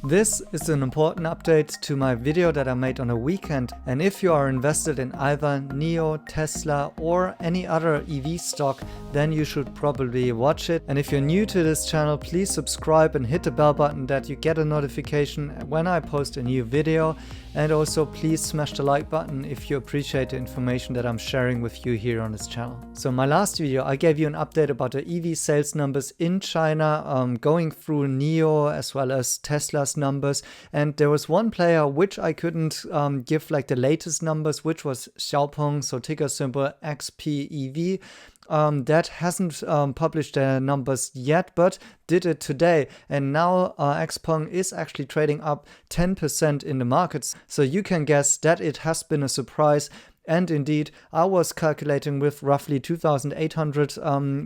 This is an important update to my video that I made on a weekend, and if you are invested in either NIO, Tesla or any other EV stock, then you should probably watch it. And if you're new to this channel, please subscribe and hit the bell button that you get a notification when I post a new video. And also please smash the like button if you appreciate the information that I'm sharing with you here on this channel. So in my last video, I gave you an update about the EV sales numbers in China, going through NIO as well as Tesla's numbers. And there was one player which I couldn't give like the latest numbers, which was Xiaopeng, so ticker symbol XPEV. That hasn't published their numbers yet, but did it today. And now XPeng is actually trading up 10% in the markets. So you can guess that it has been a surprise. And indeed, I was calculating with roughly 2,800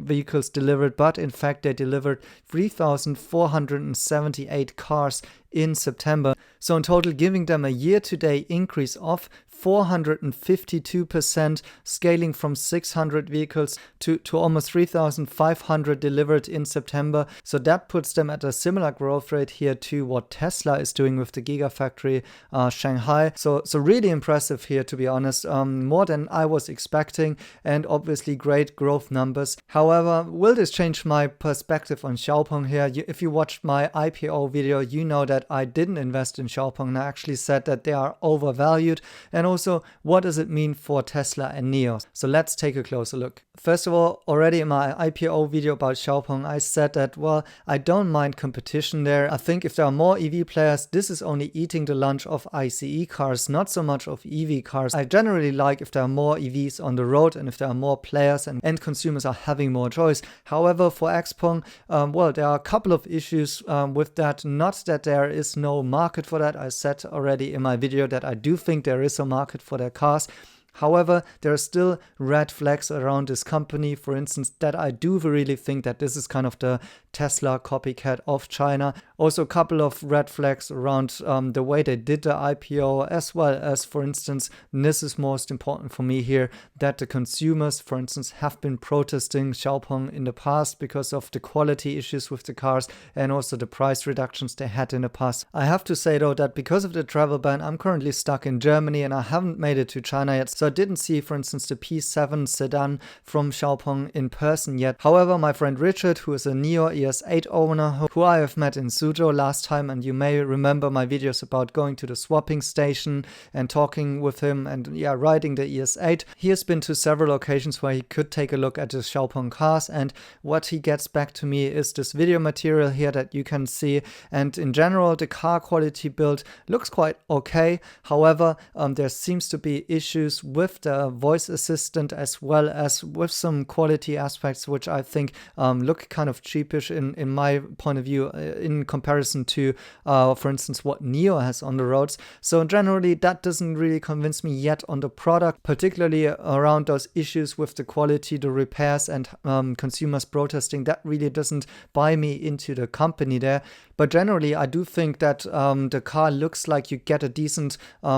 vehicles delivered, but in fact they delivered 3,478 cars in September. So in total, giving them a year-to-date increase of 452%, scaling from 600 vehicles to almost 3,500 delivered in September. So that puts them at a similar growth rate here to what Tesla is doing with the Gigafactory Shanghai. So really impressive here, to be honest, more than I was expecting, and obviously great growth numbers. However, will this change my perspective on Xiaopeng here? If you watched my IPO video, you know that I didn't invest in Xiaopeng, and I actually said that they are overvalued. And also, what does it mean for Tesla and NIO? So let's take a closer look. First of all, already in my IPO video about Xiaopeng, I said that, well, I don't mind competition there. I think if there are more EV players, this is only eating the lunch of ICE cars, not so much of EV cars. I generally like if there are more EVs on the road and if there are more players and end consumers are having more choice. However, for XPeng, well, there are a couple of issues with that. Not that there is no market for that. I said already in my video that I do think there is a market for their cars. However, there are still red flags around this company, for instance, that I do really think that this is kind of the Tesla copycat of China. Also a couple of red flags around the way they did the IPO, as well as, for instance, and this is most important for me here, that the consumers, for instance, have been protesting Xiaopeng in the past because of the quality issues with the cars and also the price reductions they had in the past. I have to say though that because of the travel ban, I'm currently stuck in Germany and I haven't made it to China yet. So I didn't see, for instance, the P7 sedan from Xiaopeng in person yet. However, my friend Richard, who is a NIO ES8 owner, who I have met in Suzhou last time, and you may remember my videos about going to the swapping station and talking with him and riding the ES8. He has been to several occasions where he could take a look at the Xiaopeng cars, and what he gets back to me is this video material here that you can see. And in general, the car quality build looks quite okay. However, there seems to be issues with the voice assistant as well as with some quality aspects which I think look kind of cheapish in my point of view in comparison to for instance what NIO has on the roads. So generally that doesn't really convince me yet on the product, particularly around those issues with the quality, the repairs and consumers protesting. That really doesn't buy me into the company there. But generally I do think that the car looks like you get a decent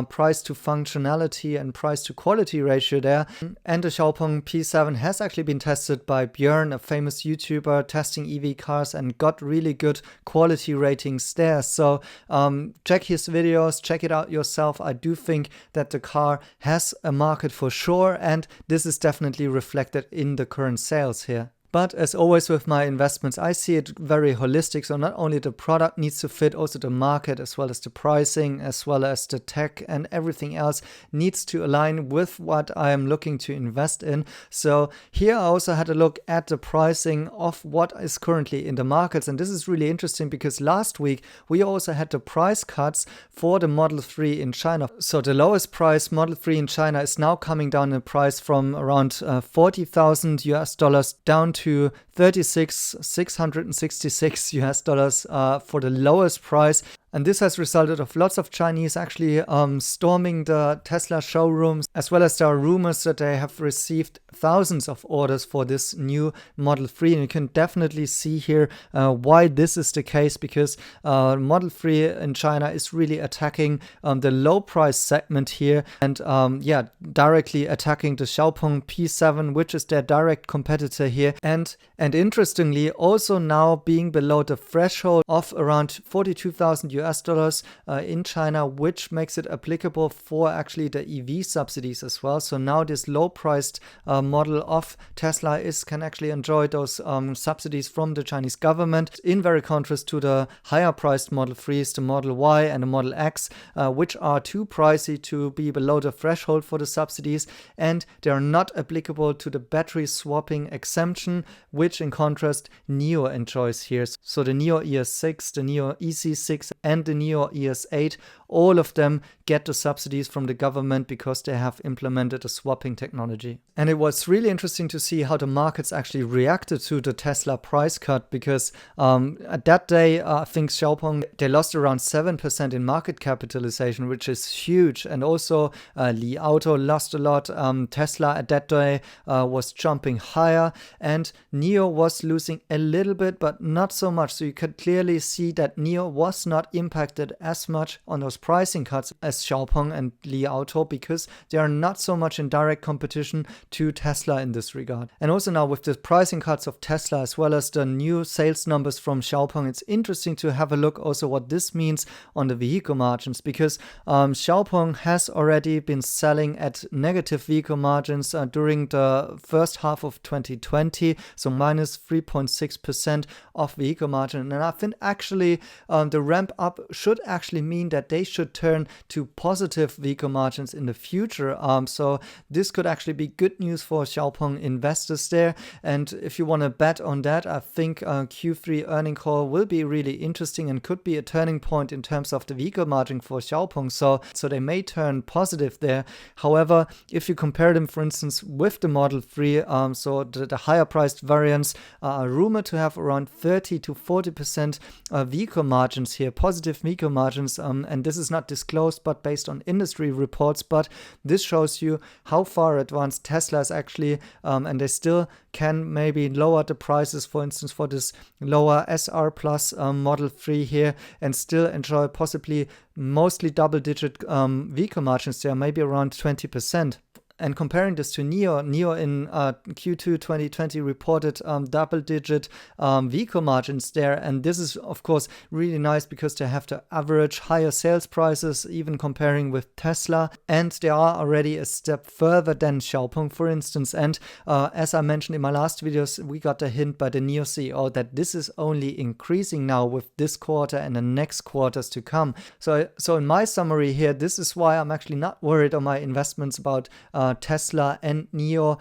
price to functionality and price to quality ratio there. And the Xiaopeng P7 has actually been tested by Björn, a famous YouTuber testing EV cars, and got really good quality ratings there. So check his videos, check it out yourself. I do think that the car has a market for sure, and this is definitely reflected in the current sales here. But as always with my investments, I see it very holistic. So not only the product needs to fit, also the market, as well as the pricing, as well as the tech and everything else needs to align with what I am looking to invest in. So here I also had a look at the pricing of what is currently in the markets. And this is really interesting because last week we also had the price cuts for the Model 3 in China. So the lowest price Model 3 in China is now coming down in price from around 40,000 US dollars down to 36,666 US dollars for the lowest price. And this has resulted of lots of Chinese actually storming the Tesla showrooms, as well as there are rumors that they have received thousands of orders for this new Model 3. And you can definitely see here why this is the case, because Model 3 in China is really attacking the low price segment here and directly attacking the Xiaopeng P7, which is their direct competitor here. And And interestingly, also now being below the threshold of around $42,000 in China, which makes it applicable for actually the EV subsidies as well. So now this low-priced model of Tesla can actually enjoy those subsidies from the Chinese government, in very contrast to the higher-priced Model 3s, the Model Y and the Model X, which are too pricey to be below the threshold for the subsidies, and they are not applicable to the battery swapping exemption, which in contrast NIO enjoys here. So the NIO ES6, the NIO EC6 and the NIO ES8, all of them get the subsidies from the government because they have implemented a swapping technology. And it was really interesting to see how the markets actually reacted to the Tesla price cut, because at that day, I think Xiaopeng, they lost around 7% in market capitalization, which is huge. And also Li Auto lost a lot. Tesla at that day was jumping higher, and NIO was losing a little bit, but not so much. So you could clearly see that NIO was not impacted as much on those pricing cuts as Xiaopeng and Li Auto, because they are not so much in direct competition to Tesla in this regard. And also now with the pricing cuts of Tesla as well as the new sales numbers from Xiaopeng, it's interesting to have a look also what this means on the vehicle margins, because Xiaopeng has already been selling at negative vehicle margins during the first half of 2020, so minus 3.6% of vehicle margin. And I think actually the ramp up should actually mean that they should turn to positive vehicle margins in the future. So this could actually be good news for Xiaopeng investors there. And if you want to bet on that, I think Q3 earning call will be really interesting and could be a turning point in terms of the vehicle margin for Xiaopeng. So they may turn positive there. However, if you compare them, for instance, with the Model 3, so the higher priced variants are rumored to have around 30 to 40% vehicle margins here, positive vehicle margins. And this is not disclosed, but based on industry reports. But this shows you how far advanced Tesla is actually, and they still can maybe lower the prices, for instance, for this lower SR Plus Model 3 here, and still enjoy possibly mostly double-digit vehicle margins there, maybe around 20%. And comparing this to NIO in Q2 2020 reported double-digit vehicle margins there. And this is, of course, really nice because they have the average higher sales prices, even comparing with Tesla. And they are already a step further than Xiaopeng, for instance. And as I mentioned in my last videos, we got a hint by the NIO CEO that this is only increasing now with this quarter and the next quarters to come. So in my summary here, this is why I'm actually not worried on my investments about Tesla and NIO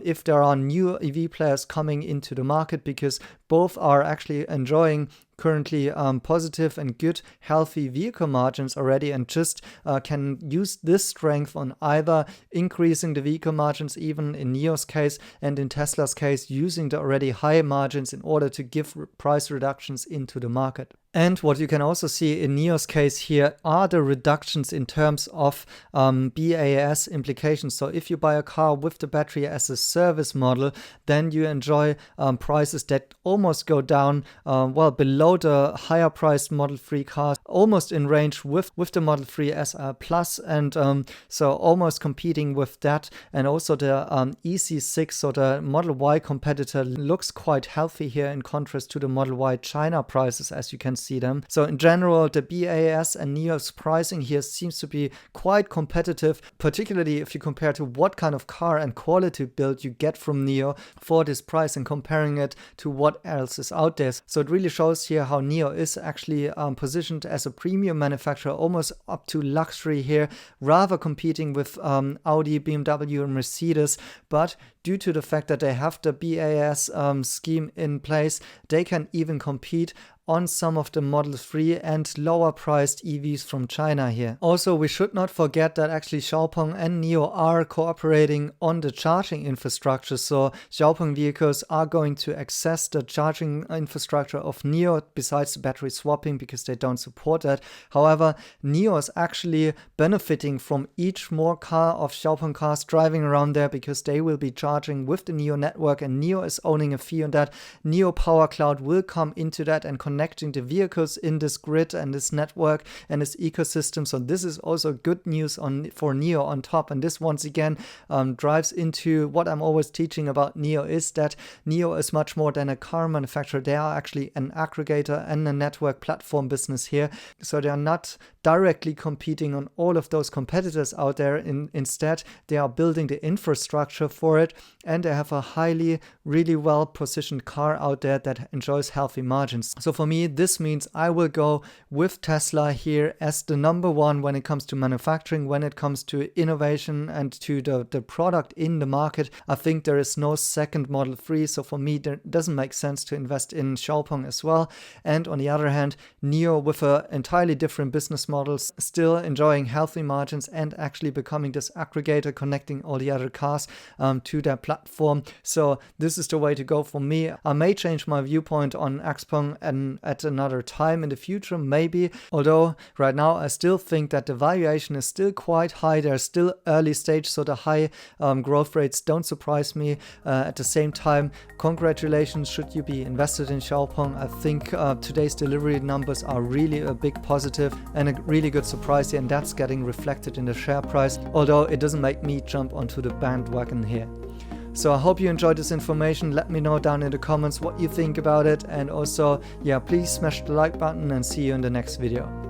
if there are new EV players coming into the market, because both are actually enjoying currently positive and good healthy vehicle margins already, and just can use this strength on either increasing the vehicle margins, even in NIO's case, and in Tesla's case using the already high margins in order to give price reductions into the market. And what you can also see in NIO's case here are the reductions in terms of BAS implications. So if you buy a car with the battery as a service model, then you enjoy prices that almost go down below the higher priced Model 3 cars, almost in range with the Model 3 SR Plus, and so almost competing with that. And also the EC6, so the Model Y competitor, looks quite healthy here in contrast to the Model Y China prices, as you can see them. So in general, the BAS and NIO's pricing here seems to be quite competitive, particularly if you compare to what kind of car and quality build you get from NIO for this price and comparing it to what else is out there. So it really shows here how NIO is actually positioned as a premium manufacturer, almost up to luxury here, rather competing with Audi, BMW and Mercedes. But due to the fact that they have the BAS scheme in place, they can even compete on some of the Model 3 and lower priced EVs from China here. Also, we should not forget that actually Xiaopeng and NIO are cooperating on the charging infrastructure. So Xiaopeng vehicles are going to access the charging infrastructure of NIO besides the battery swapping, because they don't support that. However, NIO is actually benefiting from each more car of Xiaopeng cars driving around there, because they will be charging with the NIO network and NIO is owning a fee on that. NIO Power Cloud will come into that and connect connecting the vehicles in this grid and this network and this ecosystem. So this is also good news for NIO on top. And this once again drives into what I'm always teaching about NIO, is that NIO is much more than a car manufacturer. They are actually an aggregator and a network platform business here. So they are not directly competing on all of those competitors out there. Instead, they are building the infrastructure for it, and they have a really well positioned car out there that enjoys healthy margins. So for me, this means I will go with Tesla here as the number one when it comes to manufacturing, when it comes to innovation and to the product in the market. I think there is no second Model 3. So for me, it doesn't make sense to invest in Xiaopeng as well. And on the other hand, NIO with an entirely different business model, still enjoying healthy margins and actually becoming this aggregator, connecting all the other cars to their platform. So this is the way to go for me. I may change my viewpoint on XPeng and at another time in the future, maybe. Although right now I still think that the valuation is still quite high. They're still early stage, so the high growth rates don't surprise me. At the same time, congratulations should you be invested in Xiaopeng. I think today's delivery numbers are really a big positive and a really good surprise here, and that's getting reflected in the share price, although it doesn't make me jump onto the bandwagon here. So I hope you enjoyed this information. Let me know down in the comments what you think about it, and also, yeah, please smash the like button and see you in the next video.